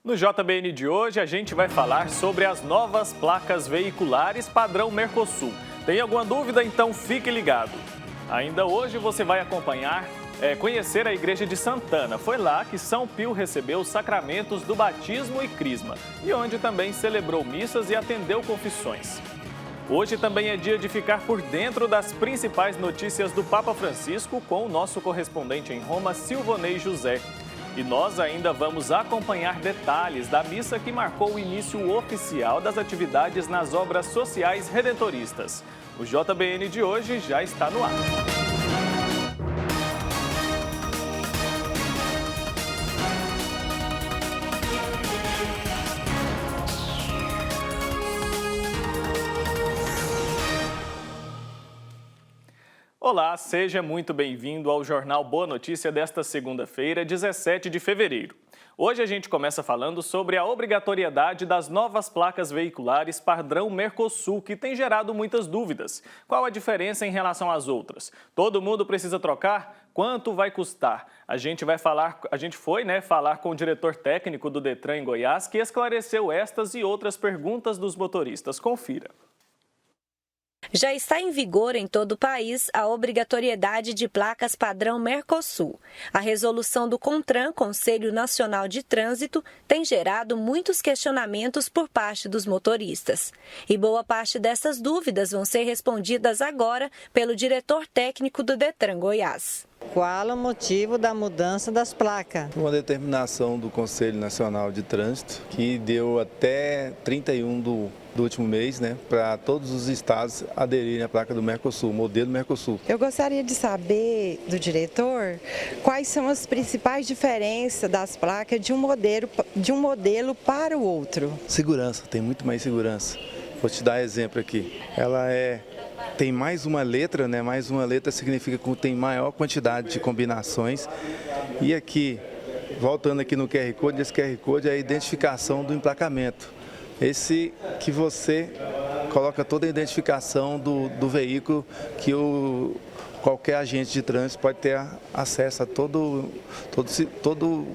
No JBN de hoje, a gente vai falar sobre as novas placas veiculares padrão Mercosul. Tem alguma dúvida? Então fique ligado. Ainda hoje você vai conhecer a Igreja de Santana. Foi lá que São Pio recebeu os sacramentos do batismo e crisma e onde também celebrou missas e atendeu confissões. Hoje também é dia de ficar por dentro das principais notícias do Papa Francisco com o nosso correspondente em Roma, Silvonei José. E nós ainda vamos acompanhar detalhes da missa que marcou o início oficial das atividades nas obras sociais redentoristas. O JBN de hoje já está no ar. Olá, seja muito bem-vindo ao Jornal Boa Notícia desta segunda-feira, 17 de fevereiro. Hoje a gente começa falando sobre a obrigatoriedade das novas placas veiculares padrão Mercosul, que tem gerado muitas dúvidas. Qual a diferença em relação às outras? Todo mundo precisa trocar? Quanto vai custar? A gente foi falar com o diretor técnico do Detran em Goiás, que esclareceu estas e outras perguntas dos motoristas. Confira. Já está em vigor em todo o país a obrigatoriedade de placas padrão Mercosul. A resolução do CONTRAN, Conselho Nacional de Trânsito, tem gerado muitos questionamentos por parte dos motoristas. E boa parte dessas dúvidas vão ser respondidas agora pelo diretor técnico do Detran Goiás. Qual o motivo da mudança das placas? Uma determinação do Conselho Nacional de Trânsito que deu até 31 do último mês, para todos os estados aderirem à placa do Mercosul, modelo Mercosul. Eu gostaria de saber do diretor quais são as principais diferenças das placas de um modelo para o outro. Segurança, tem muito mais segurança. Vou te dar exemplo aqui. Tem mais uma letra, mais uma letra significa que tem maior quantidade de combinações. E aqui, voltando aqui no QR Code, esse QR Code é a identificação do emplacamento. Esse que você coloca toda a identificação do veículo que qualquer agente de trânsito pode ter acesso a todo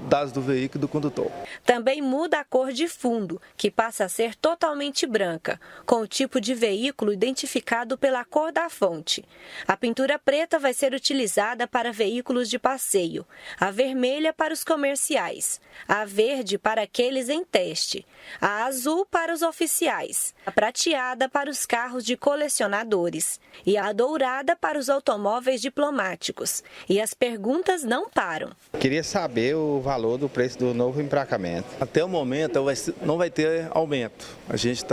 dados do veículo e do condutor. Também muda a cor de fundo, que passa a ser totalmente branca, com o tipo de veículo identificado pela cor da fonte. A pintura preta vai ser utilizada para veículos de passeio, a vermelha para os comerciais, a verde para aqueles em teste, a azul para os oficiais, a prateada para os carros de colecionadores e a dourada para os automóveis diplomáticos. E as perguntas não param. Queria saber o valor do preço do novo emplacamento. Até o momento não vai ter aumento. A gente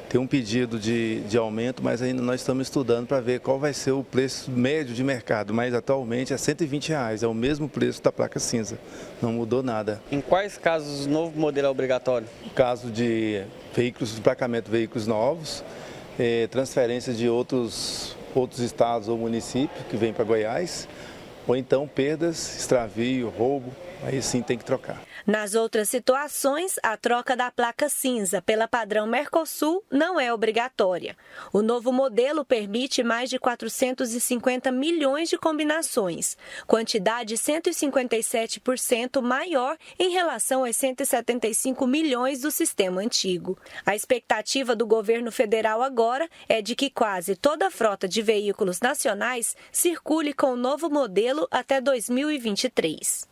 tem um pedido de aumento, mas ainda nós estamos estudando para ver qual vai ser o preço médio de mercado. Mas atualmente é R$120, é o mesmo preço da placa cinza. Não mudou nada. Em quais casos o novo modelo é obrigatório? No caso de emplacamento de veículos novos, transferência de outros estados ou municípios que vêm para Goiás, ou então perdas, extravio, roubo, aí sim tem que trocar. Nas outras situações, a troca da placa cinza pela padrão Mercosul não é obrigatória. O novo modelo permite mais de 450 milhões de combinações, quantidade 157% maior em relação aos 175 milhões do sistema antigo. A expectativa do governo federal agora é de que quase toda a frota de veículos nacionais circule com o novo modelo até 2023.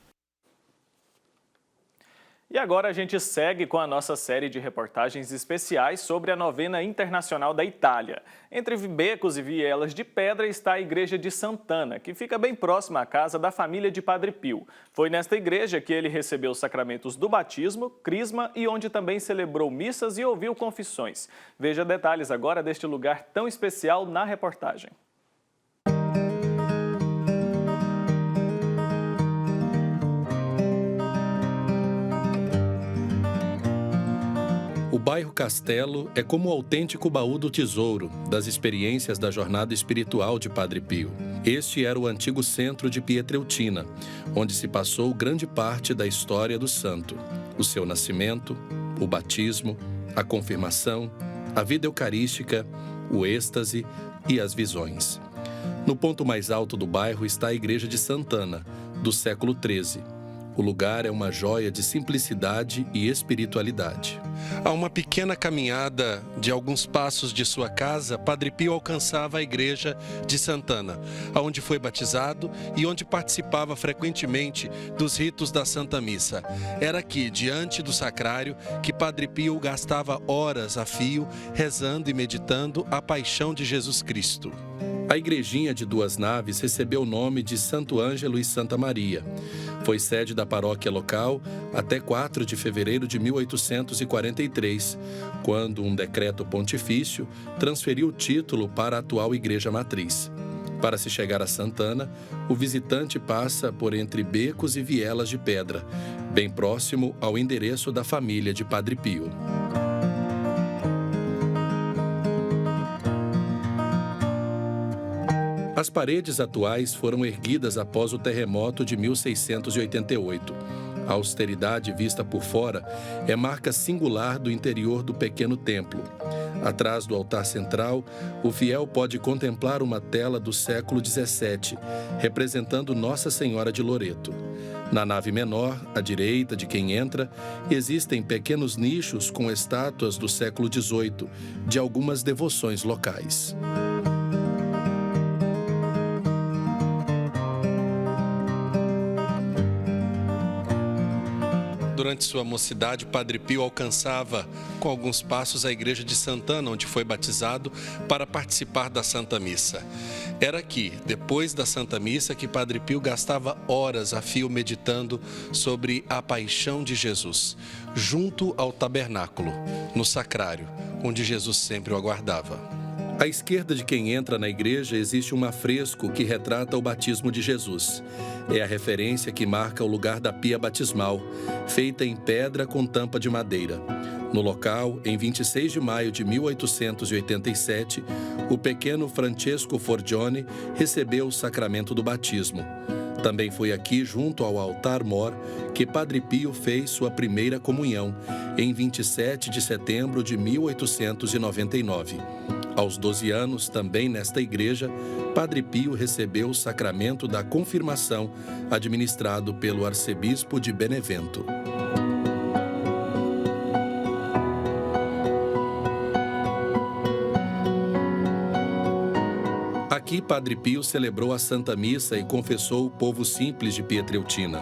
E agora a gente segue com a nossa série de reportagens especiais sobre a novena internacional da Itália. Entre becos e vielas de pedra está a Igreja de Santana, que fica bem próxima à casa da família de Padre Pio. Foi nesta igreja que ele recebeu os sacramentos do batismo, crisma e onde também celebrou missas e ouviu confissões. Veja detalhes agora deste lugar tão especial na reportagem. O bairro Castelo é como o autêntico baú do tesouro das experiências da jornada espiritual de Padre Pio. Este era o antigo centro de Pietreutina, onde se passou grande parte da história do santo. O seu nascimento, o batismo, a confirmação, a vida eucarística, o êxtase e as visões. No ponto mais alto do bairro está a Igreja de Santana, do século XIII. O lugar é uma joia de simplicidade e espiritualidade. A uma pequena caminhada de alguns passos de sua casa, Padre Pio alcançava a igreja de Santana, onde foi batizado e onde participava frequentemente dos ritos da Santa Missa. Era aqui, diante do sacrário, que Padre Pio gastava horas a fio, rezando e meditando a paixão de Jesus Cristo. A igrejinha de 2 naves recebeu o nome de Santo Ângelo e Santa Maria. Foi sede da paróquia local até 4 de fevereiro de 1843, quando um decreto pontifício transferiu o título para a atual igreja matriz. Para se chegar a Santana, o visitante passa por entre becos e vielas de pedra, bem próximo ao endereço da família de Padre Pio. As paredes atuais foram erguidas após o terremoto de 1688. A austeridade vista por fora é marca singular do interior do pequeno templo. Atrás do altar central, o fiel pode contemplar uma tela do século XVII, representando Nossa Senhora de Loreto. Na nave menor, à direita de quem entra, existem pequenos nichos com estátuas do século XVIII, de algumas devoções locais. Durante sua mocidade, Padre Pio alcançava, com alguns passos, a igreja de Santana, onde foi batizado, para participar da Santa Missa. Era aqui, depois da Santa Missa, que Padre Pio gastava horas a fio meditando sobre a paixão de Jesus, junto ao tabernáculo, no sacrário, onde Jesus sempre o aguardava. À esquerda de quem entra na igreja existe um afresco que retrata o batismo de Jesus. É a referência que marca o lugar da pia batismal, feita em pedra com tampa de madeira. No local, em 26 de maio de 1887, o pequeno Francesco Forgione recebeu o sacramento do batismo. Também foi aqui, junto ao altar-mor, que Padre Pio fez sua primeira comunhão, em 27 de setembro de 1899. Aos 12 anos, também nesta igreja, Padre Pio recebeu o sacramento da confirmação, administrado pelo arcebispo de Benevento. Aqui, Padre Pio celebrou a Santa Missa e confessou o povo simples de Pietreutina.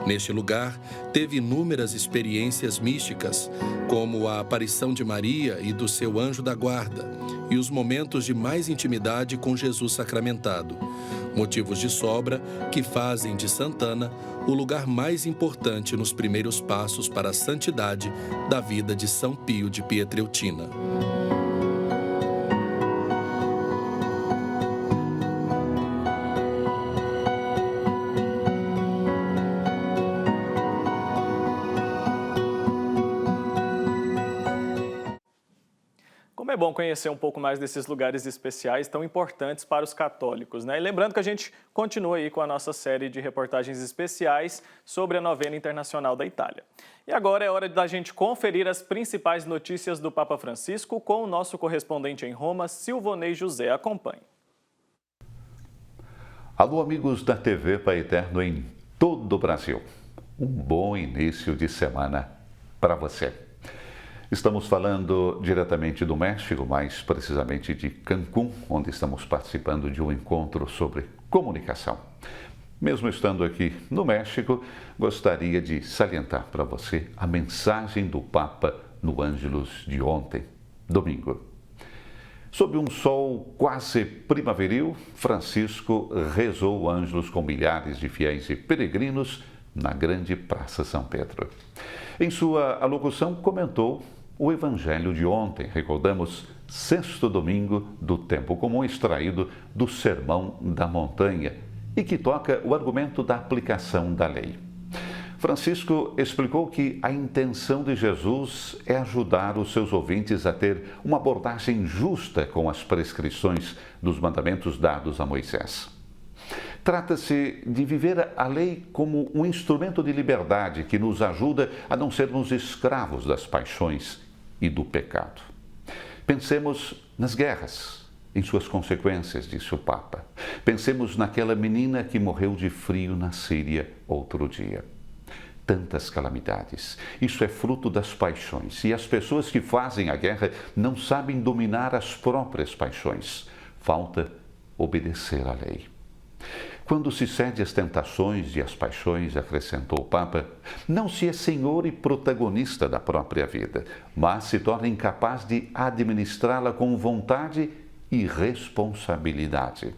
Neste lugar, teve inúmeras experiências místicas, como a aparição de Maria e do seu anjo da guarda, e os momentos de mais intimidade com Jesus sacramentado, motivos de sobra que fazem de Santana o lugar mais importante nos primeiros passos para a santidade da vida de São Pio de Pietreutina. Como é bom conhecer um pouco mais desses lugares especiais tão importantes para os católicos, né? E lembrando que a gente continua aí com a nossa série de reportagens especiais sobre a novena internacional da Itália. E agora é hora da gente conferir as principais notícias do Papa Francisco com o nosso correspondente em Roma, Silvonei José. Acompanhe. Alô, amigos da TV Pai Eterno em todo o Brasil. Um bom início de semana para você. Estamos falando diretamente do México, mais precisamente de Cancún, onde estamos participando de um encontro sobre comunicação. Mesmo estando aqui no México, gostaria de salientar para você a mensagem do Papa no Ângelus de ontem, domingo. Sob um sol quase primaveril, Francisco rezou o Ângelus com milhares de fiéis e peregrinos na grande Praça São Pedro. Em sua alocução, comentou o Evangelho de ontem, recordamos, sexto domingo do tempo comum extraído do Sermão da Montanha e que toca o argumento da aplicação da lei. Francisco explicou que a intenção de Jesus é ajudar os seus ouvintes a ter uma abordagem justa com as prescrições dos mandamentos dados a Moisés. Trata-se de viver a lei como um instrumento de liberdade que nos ajuda a não sermos escravos das paixões e do pecado. Pensemos nas guerras, em suas consequências, disse o Papa. Pensemos naquela menina que morreu de frio na Síria outro dia. tantas calamidades. Isso é fruto das paixões. E as pessoas que fazem a guerra não sabem dominar as próprias paixões. Falta obedecer à lei. Quando se cede às tentações e às paixões, acrescentou o Papa, não se é senhor e protagonista da própria vida, mas se torna incapaz de administrá-la com vontade e responsabilidade.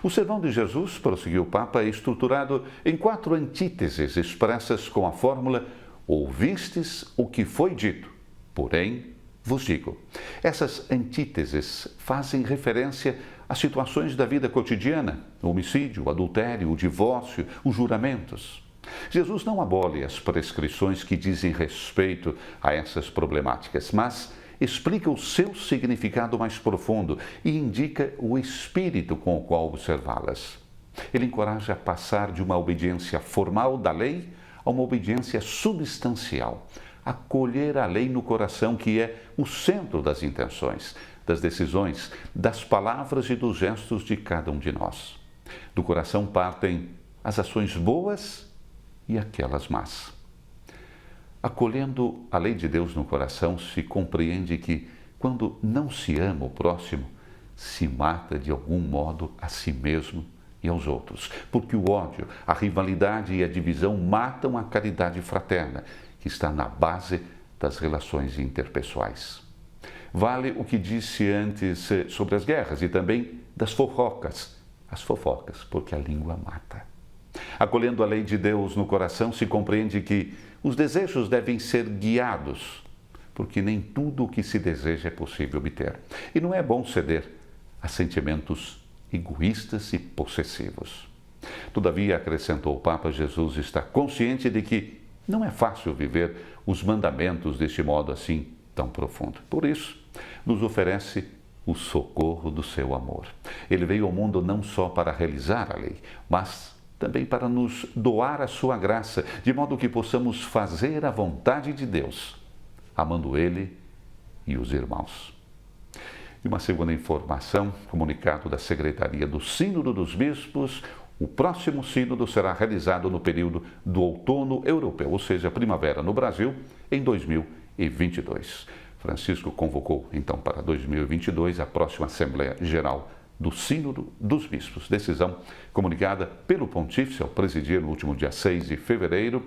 O sermão de Jesus, prosseguiu o Papa, é estruturado em 4 antíteses expressas com a fórmula ouvistes o que foi dito, porém vos digo. Essas antíteses fazem referência a situações da vida cotidiana, o homicídio, o adultério, o divórcio, os juramentos. Jesus não abole as prescrições que dizem respeito a essas problemáticas, mas explica o seu significado mais profundo e indica o espírito com o qual observá-las. Ele encoraja a passar de uma obediência formal da lei a uma obediência substancial, acolher a lei no coração, que é o centro das intenções, das decisões, das palavras e dos gestos de cada um de nós. Do coração partem as ações boas e aquelas más. Acolhendo a lei de Deus no coração, se compreende que, quando não se ama o próximo, se mata de algum modo a si mesmo e aos outros, porque o ódio, a rivalidade e a divisão matam a caridade fraterna, que está na base das relações interpessoais. Vale o que disse antes sobre as guerras e também das fofocas. As fofocas, porque a língua mata. Acolhendo a lei de Deus no coração, se compreende que os desejos devem ser guiados, porque nem tudo o que se deseja é possível obter. E não é bom ceder a sentimentos egoístas e possessivos. Todavia, acrescentou o Papa, Jesus está consciente de que não é fácil viver os mandamentos deste modo assim tão profundo. Por isso, nos oferece o socorro do seu amor. Ele veio ao mundo não só para realizar a lei, mas também para nos doar a sua graça, de modo que possamos fazer a vontade de Deus, amando Ele e os irmãos. E uma segunda informação, comunicado da Secretaria do Sínodo dos Bispos, o próximo sínodo será realizado no período do outono europeu, ou seja, primavera no Brasil, em 2022. Francisco convocou, então, para 2022, a próxima Assembleia Geral do Sínodo dos Bispos. Decisão comunicada pelo Pontífice ao presidir no último dia 6 de fevereiro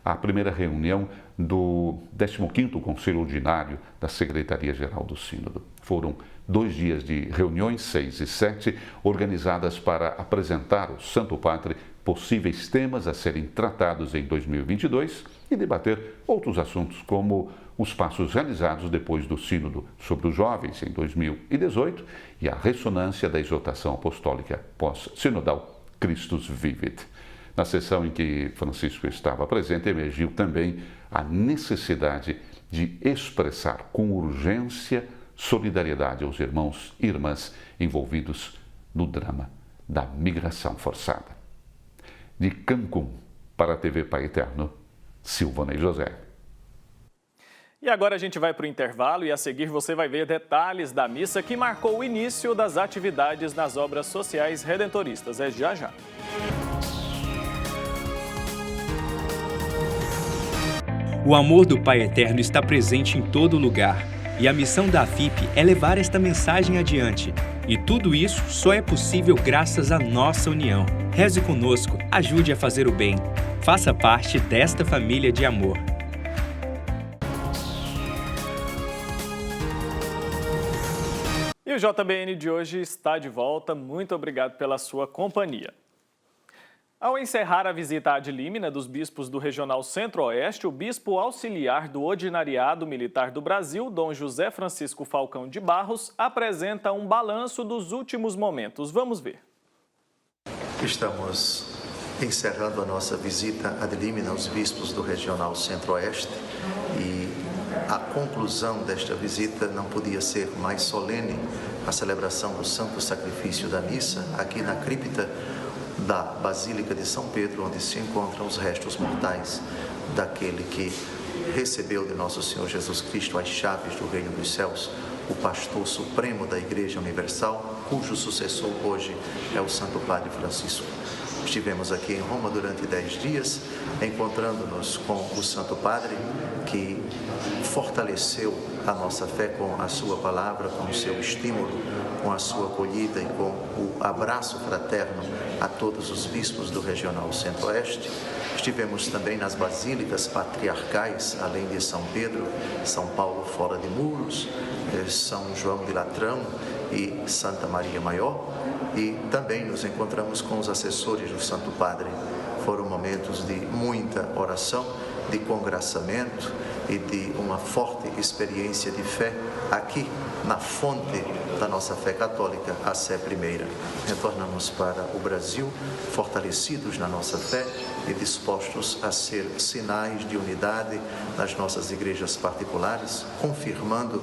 a primeira reunião do 15º Conselho Ordinário da Secretaria-Geral do Sínodo. Foram 2 dias de reuniões, 6 e 7, organizadas para apresentar ao Santo Padre possíveis temas a serem tratados em 2022 e debater outros assuntos, como os passos realizados depois do Sínodo sobre os jovens em 2018 e a ressonância da exortação apostólica pós-sinodal Christus Vivit. Na sessão em que Francisco estava presente, emergiu também a necessidade de expressar com urgência solidariedade aos irmãos e irmãs envolvidos no drama da migração forçada. De Cancún, para a TV Pai Eterno, Silvana e José. E agora a gente vai para o intervalo e a seguir você vai ver detalhes da missa que marcou o início das atividades nas obras sociais redentoristas. É já já. O amor do Pai Eterno está presente em todo lugar e a missão da AFIP é levar esta mensagem adiante. E tudo isso só é possível graças à nossa união. Reze conosco, ajude a fazer o bem. Faça parte desta família de amor. E o JBN de hoje está de volta. Muito obrigado pela sua companhia. Ao encerrar a visita ad limina dos bispos do Regional Centro-Oeste, o bispo auxiliar do Ordinariado Militar do Brasil, Dom José Francisco Falcão de Barros, apresenta um balanço dos últimos momentos. Vamos ver. Estamos encerrando a nossa visita ad limina aos bispos do Regional Centro-Oeste e a conclusão desta visita não podia ser mais solene, a celebração do Santo Sacrifício da Missa, aqui na cripta da Basílica de São Pedro, onde se encontram os restos mortais daquele que recebeu de nosso Senhor Jesus Cristo as chaves do Reino dos Céus, o pastor supremo da Igreja Universal, cujo sucessor hoje é o Santo Padre Francisco. Estivemos aqui em Roma durante 10 dias, encontrando-nos com o Santo Padre, que fortaleceu a nossa fé com a sua palavra, com o seu estímulo, com a sua acolhida e com o abraço fraterno a todos os bispos do Regional Centro-Oeste. Estivemos também nas basílicas patriarcais, além de São Pedro, São Paulo fora de Muros, São João de Latrão e Santa Maria Maior, e também nos encontramos com os assessores do Santo Padre. Foram momentos de muita oração, de congraçamento e de uma forte experiência de fé aqui na fonte da nossa fé católica, a Sé Primeira. Retornamos para o Brasil fortalecidos na nossa fé e dispostos a ser sinais de unidade nas nossas igrejas particulares, confirmando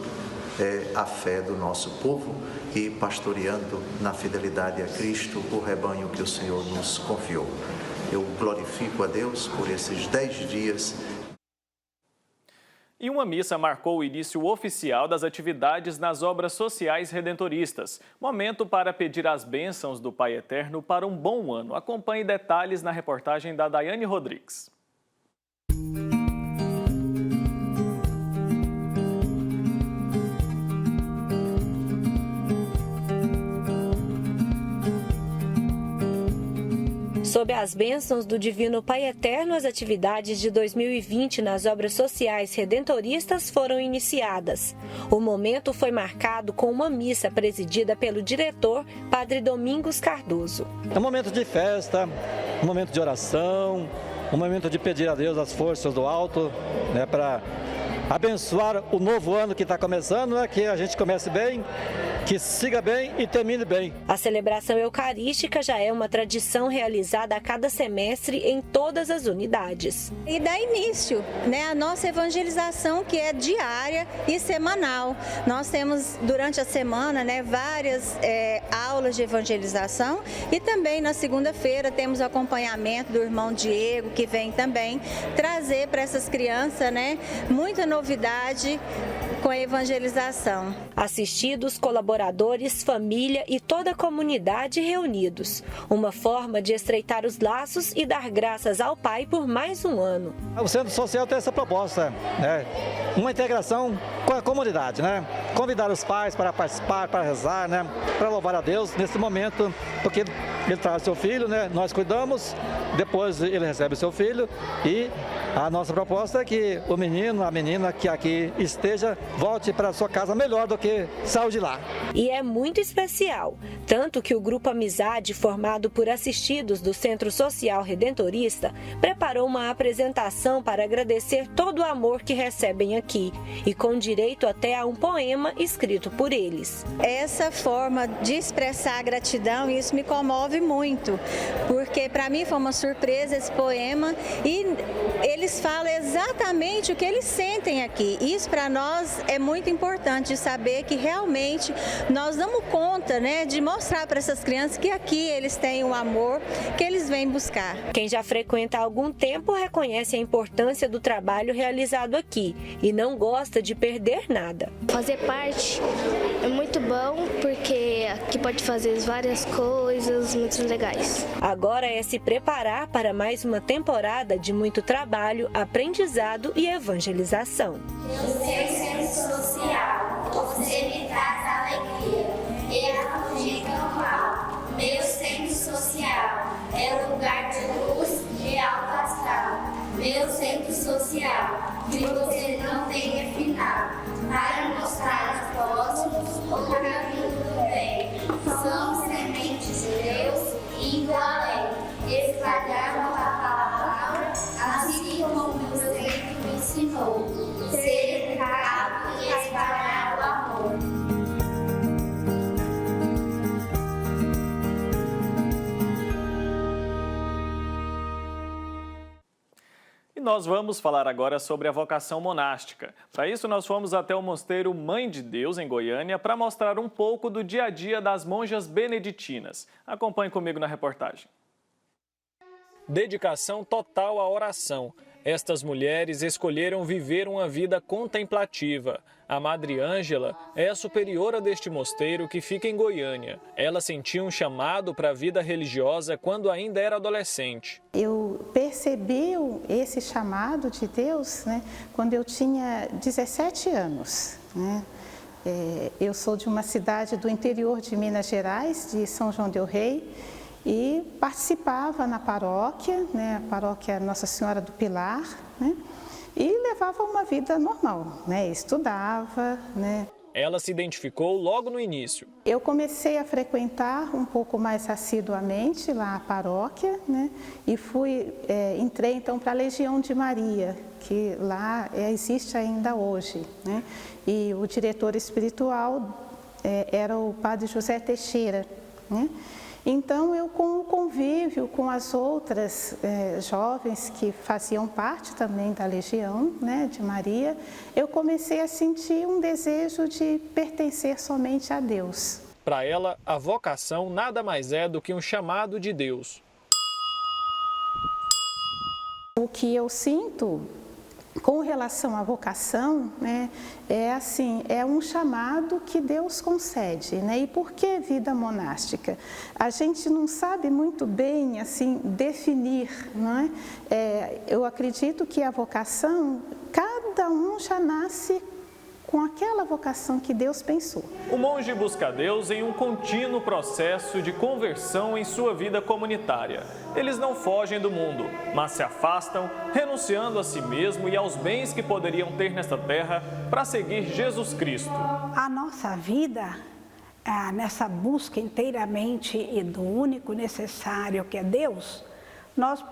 a fé do nosso povo e pastoreando na fidelidade a Cristo o rebanho que o Senhor nos confiou. Eu glorifico a Deus por esses 10 dias. E uma missa marcou o início oficial das atividades nas obras sociais redentoristas. Momento para pedir as bênçãos do Pai Eterno para um bom ano. Acompanhe detalhes na reportagem da Daiane Rodrigues. Sob as bênçãos do Divino Pai Eterno, as atividades de 2020 nas obras sociais redentoristas foram iniciadas. O momento foi marcado com uma missa presidida pelo diretor, Padre Domingos Cardoso. É um momento de festa, um momento de oração, um momento de pedir a Deus as forças do alto, para abençoar o novo ano que está começando, que a gente comece bem, que siga bem e termine bem. A celebração eucarística já é uma tradição realizada a cada semestre em todas as unidades. E dá início, a nossa evangelização, que é diária e semanal. Nós temos durante a semana, várias aulas de evangelização e também na segunda-feira temos o acompanhamento do irmão Diego, que vem também trazer para essas crianças, muita novidade com a evangelização. Assistidos, colaboradores, família e toda a comunidade reunidos. Uma forma de estreitar os laços e dar graças ao Pai por mais um ano. O Centro Social tem essa proposta, uma integração com a comunidade, Convidar os pais para participar, para rezar, para louvar a Deus nesse momento, porque ele traz seu filho, nós cuidamos, depois ele recebe o seu filho e a nossa proposta é que o menino, a menina que aqui esteja, volte para a sua casa melhor do que saiu de lá. E é muito especial, tanto que o Grupo Amizade, formado por assistidos do Centro Social Redentorista, preparou uma apresentação para agradecer todo o amor que recebem aqui e com direito até a um poema escrito por eles. Essa forma de expressar a gratidão, isso me comove muito, porque para mim foi uma surpresa esse poema e eles falam exatamente o que eles sentem aqui. Isso para nós é muito importante de saber que realmente nós damos conta, de mostrar para essas crianças que aqui eles têm o amor que eles vêm buscar. Quem já frequenta há algum tempo reconhece a importância do trabalho realizado aqui e não gosta de perder nada. Fazer parte é muito bom porque aqui pode fazer várias coisas muito legais. Agora é se preparar para mais uma temporada de muito trabalho, aprendizado e evangelização. O seu centro social, você me traz alegria e a fugir do mal. Meu centro social é lugar de luz e alto astral. Meu centro social, que você não tem final, para mostrar aos próximos o caminho do bem. Somos sementes de Deus, indo além, espalhar a palavra, assim como o meu centro me ensinou, ser educado e espalhar o amor. E nós vamos falar agora sobre a vocação monástica. Para isso, nós fomos até o Mosteiro Mãe de Deus, em Goiânia, para mostrar um pouco do dia a dia das monjas beneditinas. Acompanhe comigo na reportagem. Dedicação total à oração. Estas mulheres escolheram viver uma vida contemplativa. A Madre Ângela é a superiora deste mosteiro que fica em Goiânia. Ela sentiu um chamado para a vida religiosa quando ainda era adolescente. Eu percebi esse chamado de Deus, né, quando eu tinha 17 anos. Né? Eu sou de uma cidade do interior de Minas Gerais, de São João del Rei, e participava na paróquia, né, a paróquia Nossa Senhora do Pilar, né, e levava uma vida normal, né, estudava, né. Ela se identificou logo no início. Eu comecei a frequentar um pouco mais assiduamente lá a paróquia, né, e entrei então para a Legião de Maria, que lá existe ainda hoje, né, e o diretor espiritual era o padre José Teixeira, né. Então, eu com o convívio com as outras jovens que faziam parte também da Legião, né, de Maria, eu comecei a sentir um desejo de pertencer somente a Deus. Para ela, a vocação nada mais é do que um chamado de Deus. O que eu sinto com relação à vocação, né, é um chamado que Deus concede, né? E por que vida monástica? A gente não sabe muito bem assim definir, não é? Eu acredito que a vocação, cada um já nasce com aquela vocação que Deus pensou. O monge busca Deus em um contínuo processo de conversão em sua vida comunitária. Eles não fogem do mundo, mas se afastam, renunciando a si mesmo e aos bens que poderiam ter nesta terra para seguir Jesus Cristo. A nossa vida, nessa busca inteiramente e do único necessário que é Deus, nós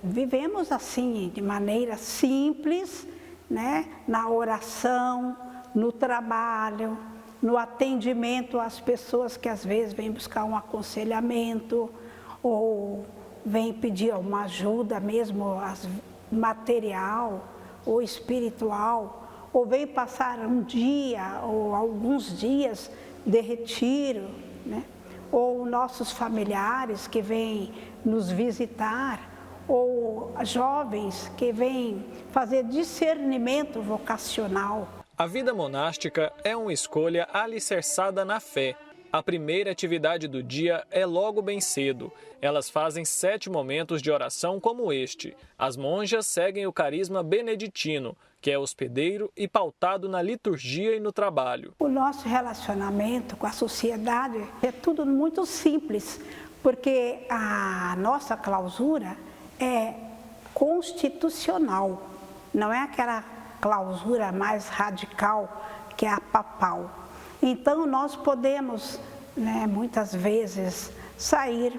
vivemos assim, de maneira simples, né? Na oração, no trabalho, no atendimento às pessoas que às vezes vêm buscar um aconselhamento ou vêm pedir uma ajuda mesmo material ou espiritual, ou vêm passar um dia ou alguns dias de retiro, né? Ou nossos familiares que vêm nos visitar, ou jovens que vêm fazer discernimento vocacional. A vida monástica é uma escolha alicerçada na fé. A primeira atividade do dia é logo bem cedo. Elas fazem 7 momentos de oração como este. As monjas seguem o carisma beneditino, que é hospedeiro e pautado na liturgia e no trabalho. O nosso relacionamento com a sociedade é tudo muito simples, porque a nossa clausura é constitucional, não é aquela clausura mais radical que é a papal. Então nós podemos, né, muitas vezes sair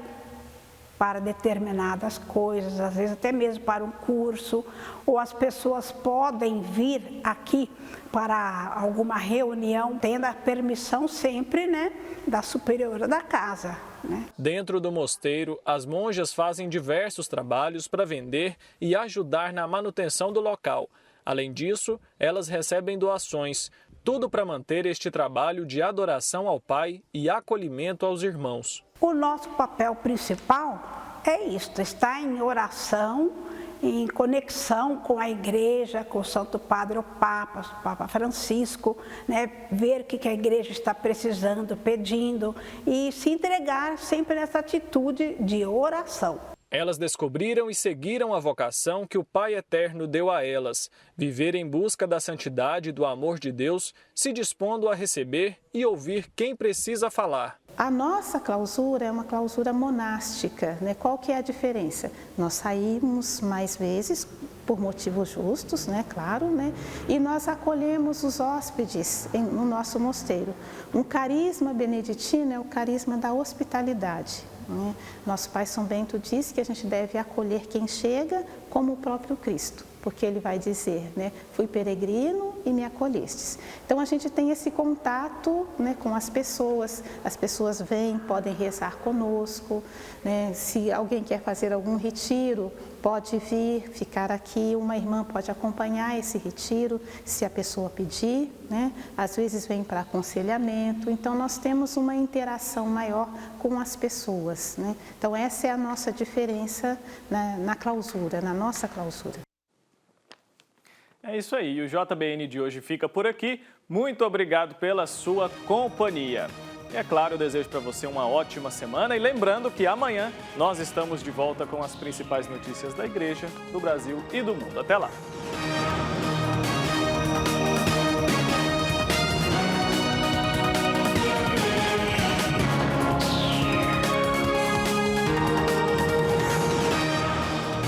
para determinadas coisas, às vezes até mesmo para um curso, ou as pessoas podem vir aqui para alguma reunião, tendo a permissão sempre, né, da superiora da casa. Dentro do mosteiro, as monjas fazem diversos trabalhos para vender e ajudar na manutenção do local. Além disso, elas recebem doações, tudo para manter este trabalho de adoração ao Pai e acolhimento aos irmãos. O nosso papel principal é isto, estar em oração, em conexão com a igreja, com o Santo Padre, o Papa Francisco, né? Ver o que a igreja está precisando, pedindo e se entregar sempre nessa atitude de oração. Elas descobriram e seguiram a vocação que o Pai Eterno deu a elas, viver em busca da santidade e do amor de Deus, se dispondo a receber e ouvir quem precisa falar. A nossa clausura é uma clausura monástica, né? Qual que é a diferença? Nós saímos mais vezes, por motivos justos, né? Claro, né? E nós acolhemos os hóspedes no nosso mosteiro. Um carisma beneditino é o carisma da hospitalidade. Nosso Pai São Bento diz que a gente deve acolher quem chega como o próprio Cristo, porque ele vai dizer, né, fui peregrino e me acolhestes. Então a gente tem esse contato, né, com as pessoas vêm, podem rezar conosco, né, se alguém quer fazer algum retiro, pode vir, ficar aqui, uma irmã pode acompanhar esse retiro, se a pessoa pedir, né? Às vezes vem para aconselhamento, então nós temos uma interação maior com as pessoas, né? Então essa é a nossa diferença na clausura, na nossa clausura. É isso aí, o JBN de hoje fica por aqui. Muito obrigado pela sua companhia. E é claro, eu desejo para você uma ótima semana e lembrando que amanhã nós estamos de volta com as principais notícias da igreja, do Brasil e do mundo. Até lá!